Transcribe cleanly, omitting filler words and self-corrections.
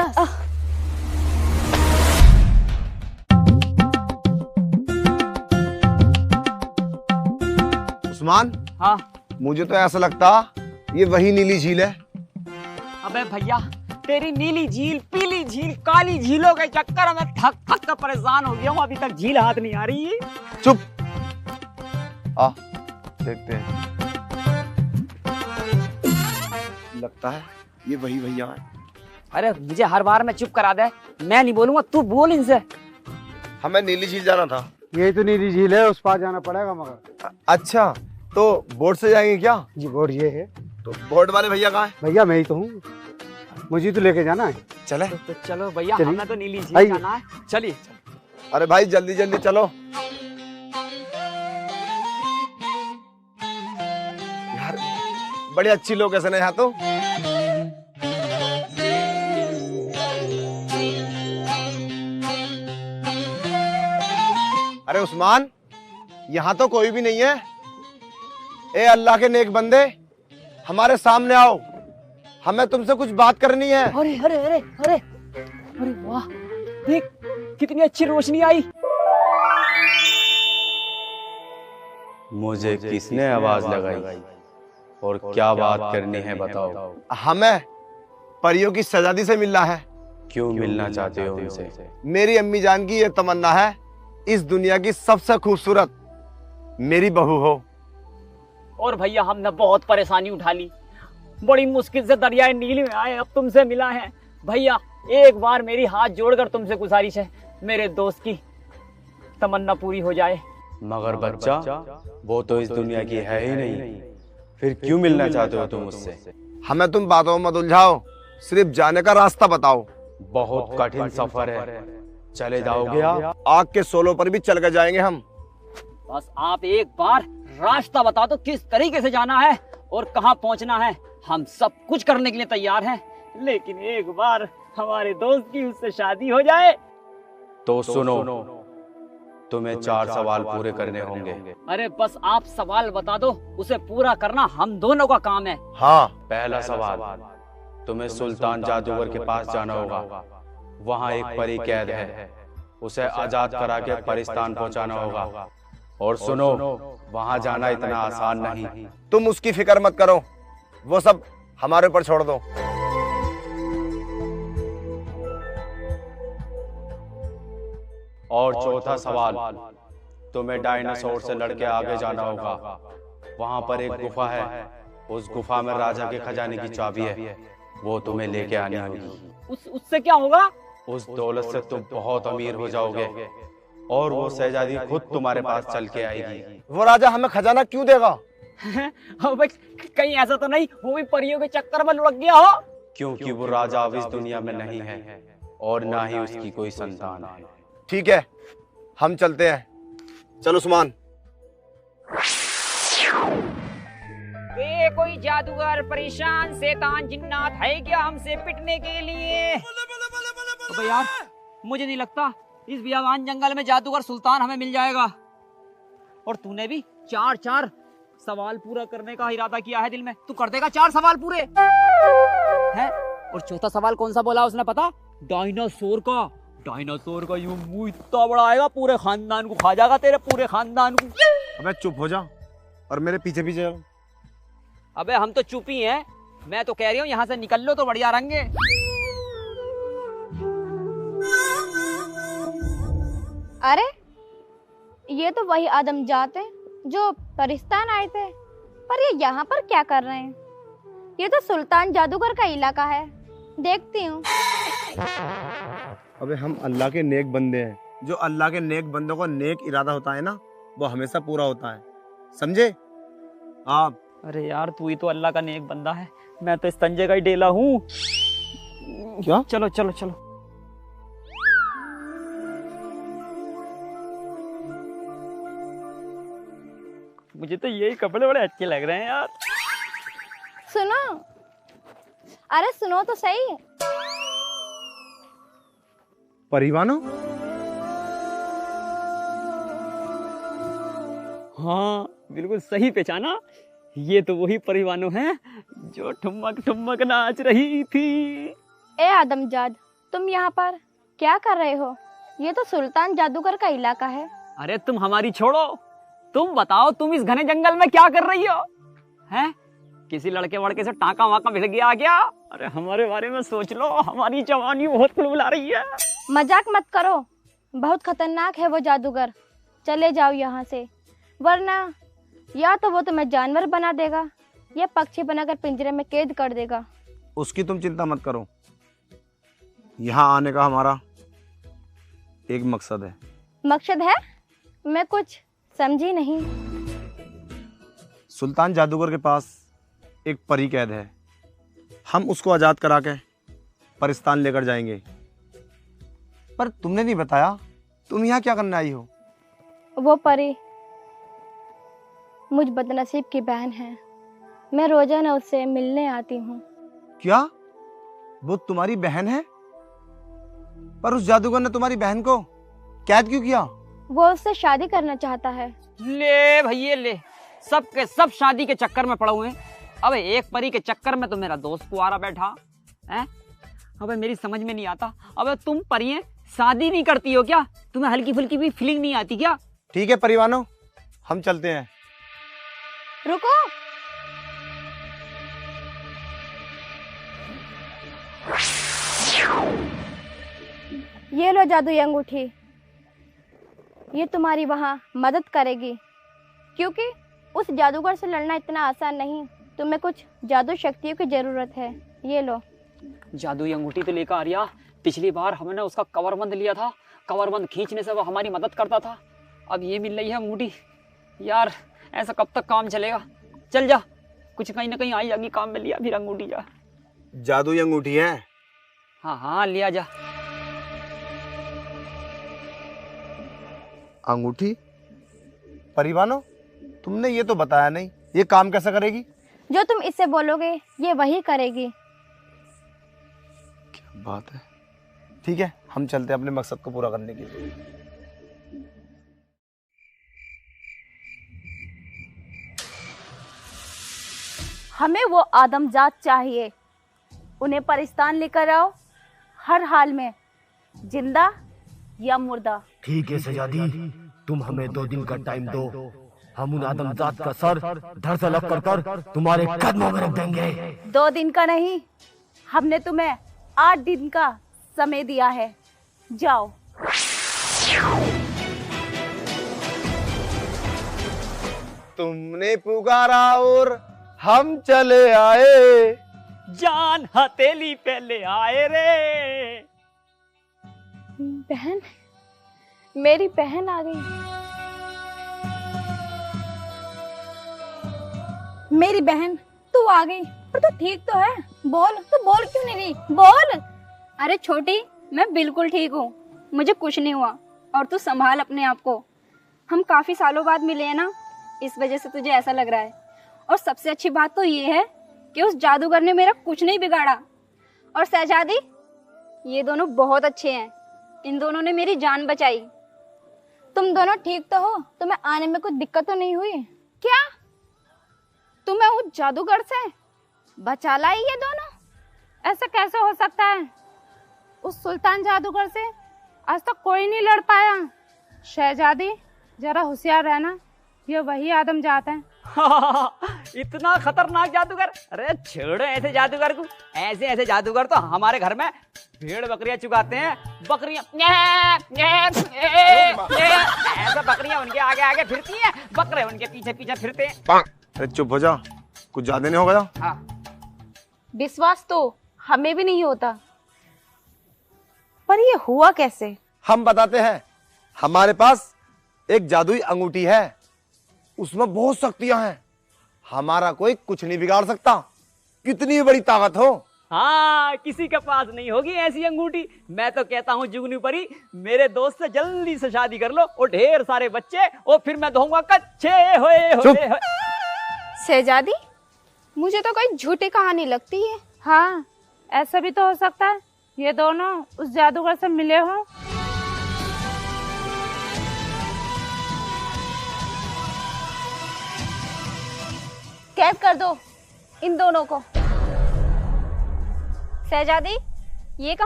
बस। उस्मान, हाँ मुझे तो ऐसा लगता ये वही नीली झील है। अबे भैया, तेरी नीली झील, पीली झील, काली झीलों के चक्कर में थक थक कर परेशान हो गया हूँ। अभी तक झील हाथ नहीं आ रही है। चुप। आ, देखते हैं। लगता है ये वही भैया है। अरे मुझे हर बार में चुप करा दे, मैं नहीं बोलूंगा, तू बोल इनसे। हमें नीली झील जाना था। यही तो नीली झील है, उस पार जाना पड़ेगा मगर। अच्छा, तो बोट से जाएंगे क्या? जी बोर्ड ये है। तो बोट वाले भैया कहाँ हैं? भैया मैं ही तो हूँ, मुझे तो लेके जाना है। चले। तो चलो भैया, चलिए। हमें तो नीली झील आइए। जाना है। चलिए। अरे भाई जल्दी जल्दी चलो यार, बड़ी अच्छी लोकेशन है यहाँ तो। अरे उस्मान, यहाँ तो कोई भी नहीं है। ए अल्लाह के नेक बंदे, हमारे सामने आओ, हमें तुमसे कुछ बात करनी है। अरे अरे अरे अरे अरे वाह, देख कितनी अच्छी रोशनी आई। मुझे किसने आवाज लगाई और क्या बात करनी है बताओ? हमें परियों की शहजादी से मिलना है। क्यों मिलना चाहते हो उनसे? मेरी अम्मी जान की ये तमन्ना है, इस दुनिया की सबसे खूबसूरत मेरी बहू हो। और भैया हमने बहुत परेशानी उठा ली, बड़ी मुश्किल से दरियाए नील में आए, अब तुमसे मिला है। भैया एक बार मेरी हाथ जोड़कर तुमसे गुजारिश है, मेरे दोस्त की तमन्ना पूरी हो जाए। मगर बच्चा, वो तो इस दुनिया की है ही नहीं, फिर क्यों मिलना चाहते हो तुम उससे? हमें तुम बातों में मत उलझाओ, सिर्फ जाने का रास्ता बताओ। बहुत कठिन सफर है, चले जाओगे आप? आग के सोलों पर भी चल कर जाएंगे हम। बस आप एक बार रास्ता बता दो, किस तरीके से जाना है और कहाँ पहुँचना है। हम सब कुछ करने के लिए तैयार हैं, लेकिन एक बार हमारे दोस्त की उससे शादी हो जाए। तो सुनो, तुम्हें 4 सवाल पूरे करने होंगे। अरे बस आप सवाल बता दो, उसे पूरा करना हम दोनों का काम है। हाँ। पहला सवाल, तुम्हें सुल्तान जादूगर के पास जाना होगा। वहाँ एक परी कैद है, उसे आजाद करा के परिस्तान पहुँचाना होगा। और सुनो, वहाँ जाना इतना आसान नहीं। तुम उसकी फिक्र मत करो, वो सब हमारे ऊपर छोड़ दो। और चौथा सवाल, तुम्हें डायनासोर से लड़के आगे जाना होगा। वहाँ पर एक गुफा है, उस गुफा में राजा के खजाने की चाबी है, वो तुम्हें लेके आनी होगी। उससे क्या होगा? उस दौलत से तुम बहुत अमीर हो जाओगे और वो शहजादी खुद तुम्हारे पास चल के आएगी। वो राजा हमें खजाना क्यों देगा? अबे कहीं ऐसा तो नहीं वो भी परियों के चक्कर में लुढ़क गया हो? क्योंकि वो राजा अब इस दुनिया में नहीं है और ना ही उसकी कोई संतान है। ठीक है, हम चलते हैं। चलो उस्मान। ये कोई जादूगर, परेशान शैतान जिन्नात है क्या हमसे पिटने के लिए? अबे यार, मुझे नहीं लगता इस बियाबान जंगल में जादूगर सुल्तान हमें मिल जाएगा। और तूने भी 4 सवाल पूरा करने का इरादा किया है दिल में, तू कर देगा 4 सवाल पूरे हैं? और चौथा सवाल कौन सा बोला उसने पता? डायनासोर का। डायनासोर का यूं मुंह इतना बड़ा आएगा, पूरे खानदान को खा जाएगा, तेरे पूरे खानदान को। अबे चुप हो जा और मेरे पीछे पीछे चलो। अबे हम तो चुप ही हैं, मैं तो कह रही हूँ यहाँ से निकल लो तो बढ़िया रहेंगे। अरे ये तो वही आदमजात है जो परिस्तान आए थे, पर ये यहाँ पर क्या कर रहे हैं? ये तो सुल्तान जादूगर का इलाका है, देखती हूँ। अबे हम अल्लाह के नेक बंदे हैं, जो अल्लाह के नेक बंदों को नेक इरादा होता है ना, वो हमेशा पूरा होता है, समझे आप? अरे यार तू ही तो अल्लाह का नेक बंदा है, मैं तो इस तंजे का ही डेला हूँ। क्या? चलो चलो चलो। मुझे तो यही कपड़े बड़े अच्छे लग रहे हैं यार। सुनो, अरे सुनो तो सही। परिवानो? हाँ बिल्कुल सही पहचाना, ये तो वही परिवानों हैं जो ठुमक ठुमक नाच रही थी। ए आदमजाद, तुम यहाँ पर क्या कर रहे हो? ये तो सुल्तान जादूगर का इलाका है। अरे तुम हमारी छोड़ो, तुम बताओ तुम इस घने जंगल में क्या कर रही हो? हैं? किसी लड़के वड़के से टाका वाका भिड़ गया क्या? अरे हमारे बारे में सोच लो, हमारी जवानी बहुत कुलबुला रही है। मजाक मत करो, बहुत खतरनाक है वो जादूगर। चले जाओ यहाँ से, वरना या तो वो तुम्हें जानवर बना देगा या पक्षी बनाकर पिंजरे में कैद कर देगा। उसकी तुम चिंता मत करो। यहाँ आने का हमारा एक मकसद है। मकसद है? मैं कुछ समझी नहीं। सुल्तान जादूगर के पास एक परी कैद है, हम उसको आजाद करा के परिस्तान लेकर जाएंगे। पर तुमने नहीं बताया तुम यहाँ क्या करने आई हो? वो परी मुझ बदनसीब की बहन है, मैं रोजाना उससे मिलने आती हूँ। क्या वो तुम्हारी बहन है? पर उस जादूगर ने तुम्हारी बहन को कैद क्यों किया? वो उससे शादी करना चाहता है। ले भैया ले, सब के सब शादी के चक्कर में पड़े हुए हैं। अबे एक परी के चक्कर में तो मेरा दोस्त कुआरा बैठा है। अबे मेरी समझ में नहीं आता, अबे तुम परियां शादी नहीं करती हो क्या? तुम्हें हल्की फुल्की भी फीलिंग नहीं आती क्या? ठीक है परिवानों, हम चलते हैं। रुको, ये लो जादुई अंगूठी, ये तुम्हारी वहाँ मदद करेगी, क्योंकि उस जादूगर से लड़ना इतना आसान नहीं। तुम्हें कुछ जादू शक्तियों की जरूरत है। ये लो। जादुई अंगूठी तो लेकर आ रिया। पिछली बार हमने उसका कवरबंद लिया था, कवरबंद खींचने से वो हमारी मदद करता था। अब ये मिल रही है अंगूठी। यार ऐसा कब तक काम चलेगा? चल जा, कुछ कहीं ना कहीं आई जाएगी काम में। लिया फिर अंगूठी जा। जादुई अंगूठी है? हाँ हाँ लिया जा। अंगूठी? परिवानों तुमने ये तो बताया नहीं, ये काम कैसे करेगी? जो तुम इससे बोलोगे ये वही करेगी। क्या बात है। ठीक है, हम चलते हैं अपने मकसद को पूरा करने के लिए। हमें वो आदमजात चाहिए, उन्हें परिस्तान लेकर आओ, हर हाल में, जिंदा या मुर्दा। ठीक है शहजादी, तुम हमें 2 दिन का टाइम दो, हम उन आदमजात का सर धड़ से अलग कर तुम्हारे कदमों में रख देंगे। 2 दिन का नहीं, हमने तुम्हें 8 दिन का समय दिया है, जाओ। तुमने पुकारा और हम चले आए, जान हथेली पे ले आए रे। बहन, मेरी बहन आ गई। मेरी बहन, तू आ गई। पर तू ठीक तो है? बोल, तू बोल क्यों नहीं रही? बोल। अरे छोटी, मैं बिल्कुल ठीक हूँ, मुझे कुछ नहीं हुआ। और तू संभाल अपने आप को। हम काफी सालों बाद मिले हैं ना, इस वजह से तुझे ऐसा लग रहा है। और सबसे अच्छी बात तो ये है कि उस जादूगर ने मेरा कुछ नहीं बिगाड़ा। और शहजादी, ये दोनों बहुत अच्छे हैं, इन दोनों ने मेरी जान बचाई। तुम दोनों ठीक तो हो? तुम्हें आने में कुछ दिक्कत तो नहीं हुई? क्या तुम्हें उस जादूगर से बचा लाई ये दोनों? ऐसा कैसे हो सकता है? उस सुल्तान जादूगर से आज तक कोई नहीं लड़ पाया। शहजादी जरा होशियार रहना, ये वही आदमजात हैं। इतना खतरनाक जादूगर? अरे छोड़ो ऐसे जादूगर को। ऐसे ऐसे जादूगर तो हमारे घर में भेड़ बकरियां चुगाते हैं। बकरियां ऐसा बकरियां उनके आगे आगे फिरती हैं, बकरे उनके पीछे पीछे फिरते हैं। अरे चुप हो जा, कुछ ज्यादा नहीं होगा? हाँ। विश्वास तो हमें भी नहीं होता, पर ये हुआ कैसे? हम बताते हैं। हमारे पास एक जादुई अंगूठी है, उसमें बहुत शक्तियां हैं, हमारा कोई कुछ नहीं बिगाड़ सकता, कितनी बड़ी ताकत हो। हाँ, किसी के पास नहीं होगी ऐसी अंगूठी। मैं तो कहता हूँ जुगनू परी, मेरे दोस्त से जल्दी से शादी कर लो और ढेर सारे बच्चे, और फिर मैं दूंगा कच्चे होए। शहजादी, मुझे तो कोई झूठी कहानी लगती है। हाँ, ऐसा भी तो हो सकता है ये दोनों उस जादूगर से मिले हों। कैद कर दो इन दोनों को। शहजादी, ये कहां